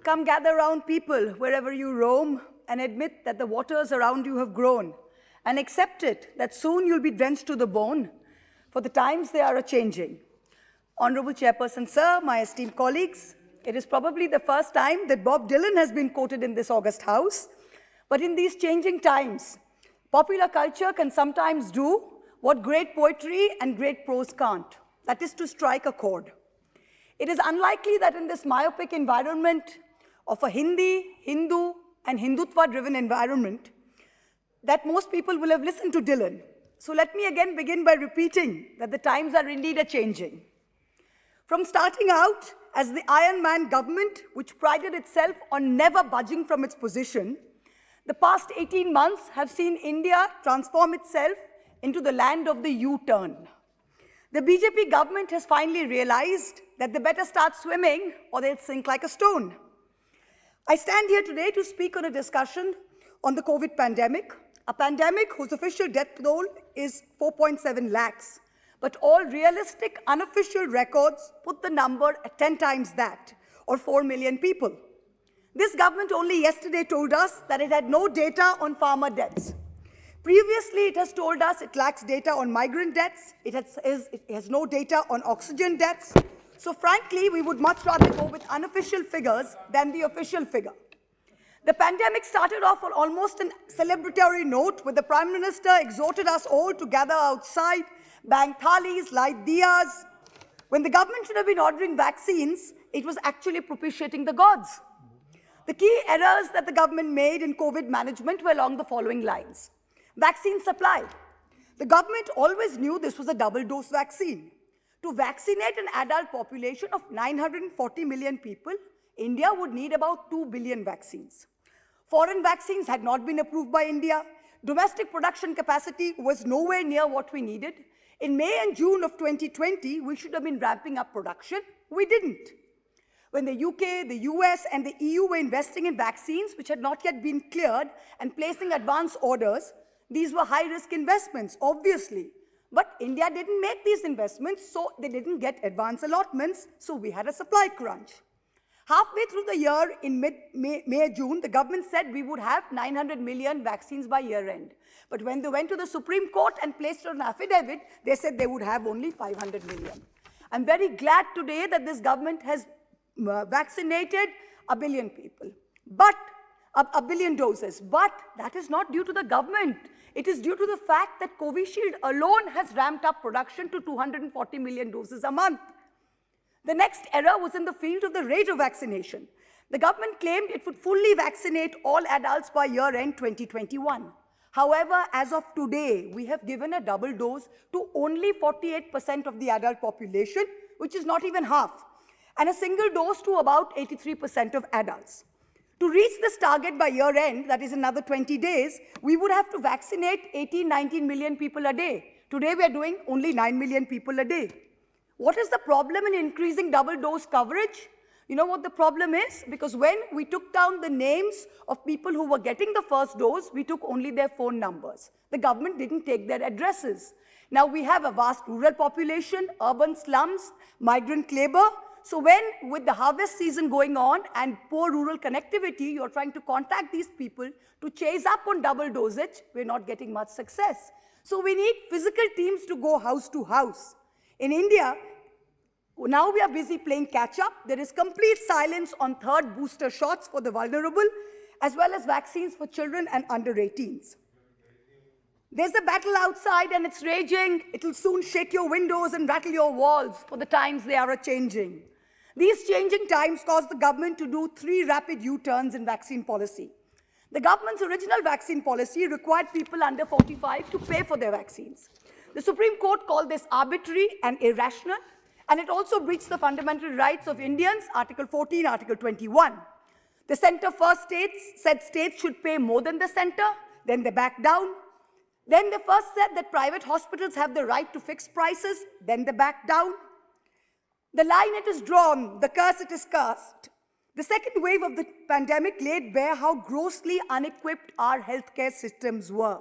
Come gather round people wherever you roam and admit that the waters around you have grown and accept it that soon you'll be drenched to the bone, for the times they are a-changing. Honorable Chairperson, sir, my esteemed colleagues, it is probably the first time that Bob Dylan has been quoted in this august house, but in these changing times, popular culture can sometimes do what great poetry and great prose can't, that is to strike a chord. It is unlikely that in this myopic environment of a Hindi, Hindu, and Hindutva-driven environment, that most people will have listened to Dylan. So let me again begin by repeating that the times are indeed a-changing. From starting out as the Iron Man government, which prided itself on never budging from its position, the past 18 months have seen India transform itself into the land of the U-turn. The BJP government has finally realized that they better start swimming or they'll sink like a stone. I stand here today to speak on a discussion on the COVID pandemic, a pandemic whose official death toll is 4.7 lakhs. But all realistic, unofficial records put the number at 10 times that, or 4 million people. This government only yesterday told us that it had no data on farmer deaths. Previously, it has told us it lacks data on migrant deaths, it has no data on oxygen deaths. So frankly, we would much rather go with unofficial figures than the official figure. The pandemic started off on almost a celebratory note, where the Prime Minister exhorted us all to gather outside, bang thalis, light diyas. When the government should have been ordering vaccines, it was actually propitiating the gods. The key errors that the government made in COVID management were along the following lines. Vaccine supply. The government always knew this was a double-dose vaccine. To vaccinate an adult population of 940 million people, India would need about 2 billion vaccines. Foreign vaccines had not been approved by India. Domestic production capacity was nowhere near what we needed. In May and June of 2020, we should have been ramping up production. We didn't. When the UK, the US, and the EU were investing in vaccines which had not yet been cleared and placing advance orders, these were high-risk investments, obviously. But India didn't make these investments, so they didn't get advance allotments, so we had a supply crunch. Halfway through the year, in May, June, the government said we would have 900 million vaccines by year-end. But when they went to the Supreme Court and placed an affidavit, they said they would have only 500 million. I'm very glad today that this government has vaccinated 1 billion people, but 1 billion doses. But that is not due to the government. It is due to the fact that Covishield alone has ramped up production to 240 million doses a month. The next error was in the field of the rate of vaccination. The government claimed it would fully vaccinate all adults by year-end 2021. However, as of today, we have given a double dose to only 48% of the adult population, which is not even half, and a single dose to about 83% of adults. To reach this target by year-end, that is another 20 days, we would have to vaccinate 18, 19 million people a day. Today, we are doing only 9 million people a day. What is the problem in increasing double dose coverage? You know what the problem is? Because when we took down the names of people who were getting the first dose, we took only their phone numbers. The government didn't take their addresses. Now we have a vast rural population, urban slums, migrant labor. So when, with the harvest season going on and poor rural connectivity, you're trying to contact these people to chase up on double dosage, we're not getting much success. So we need physical teams to go house to house. In India, now we are busy playing catch-up. There is complete silence on third booster shots for the vulnerable, as well as vaccines for children and under 18s. There's a battle outside and it's raging. It'll soon shake your windows and rattle your walls, for the times they are a-changing. These changing times caused the government to do 3 rapid U-turns in vaccine policy. The government's original vaccine policy required people under 45 to pay for their vaccines. The Supreme Court called this arbitrary and irrational, and it also breached the fundamental rights of Indians, Article 14, Article 21. The center first said states should pay more than the center, then they backed down. Then they first said that private hospitals have the right to fix prices, then they backed down. The line it is drawn, the curse it is cast. The second wave of the pandemic laid bare how grossly unequipped our healthcare systems were.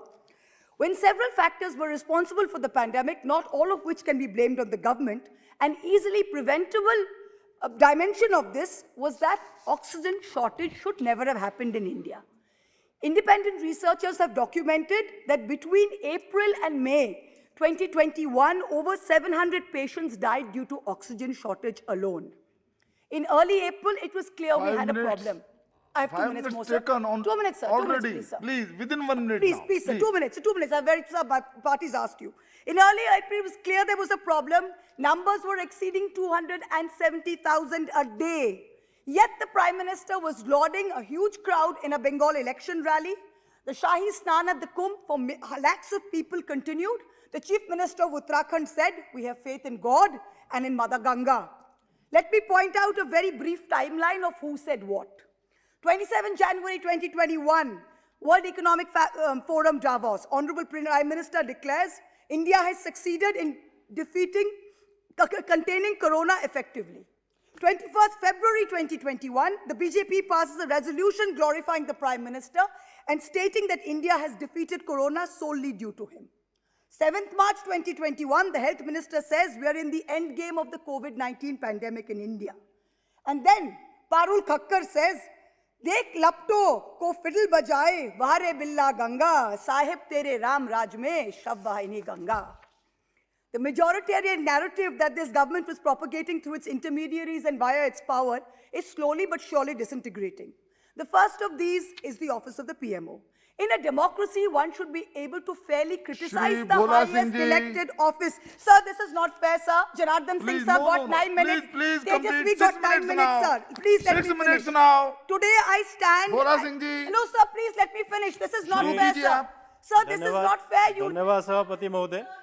When several factors were responsible for the pandemic, not all of which can be blamed on the government, an easily preventable dimension of this was that oxygen shortage should never have happened in India. Independent researchers have documented that between April and May 2021, over 700 patients died due to oxygen shortage alone. In early April, it was clear we had a problem. I have 2 minutes more, sir. 2 minutes, sir. Already. 2 minutes, please, sir. Please, within 1 minute Please, now. please, sir. 2 minutes. 2 minutes. Parties asked you. In early April, it was clear there was a problem. Numbers were exceeding 270,000 a day. Yet the Prime Minister was lauding a huge crowd in a Bengal election rally. The Shahi Snan at the Kumbh for lakhs of people continued. The Chief Minister of Uttarakhand said, we have faith in God and in Mother Ganga. Let me point out a very brief timeline of who said what. 27 January 2021, World Economic Forum Davos. Honorable Prime Minister declares India has succeeded in containing corona effectively. 21st February 2021, the BJP passes a resolution glorifying the Prime Minister and stating that India has defeated corona solely due to him. 7th March 2021, the Health Minister says we are in the end game of the COVID-19 pandemic in India. And then Parul Khakkar says, Dekh lapto ko fiddle bajaye, wahare billa Ganga, sahib tere Ram Raj mein, shab vahini Ganga. The majoritarian narrative that this government was propagating through its intermediaries and via its power is slowly but surely disintegrating. The first of these is the office of the PMO. In a democracy, one should be able to fairly criticize the highest elected office. Sir, this is not fair, sir. Janardhan Singh, sir, got 9 minutes. Please, Tejasvi got 9 minutes, sir. Please let me finish. 6 minutes now. Today I stand... Bhola Singh ji. No, sir, please let me finish. This is not fair, sir. Sir, this is not fair. धन्यवाद सभापति महोदय.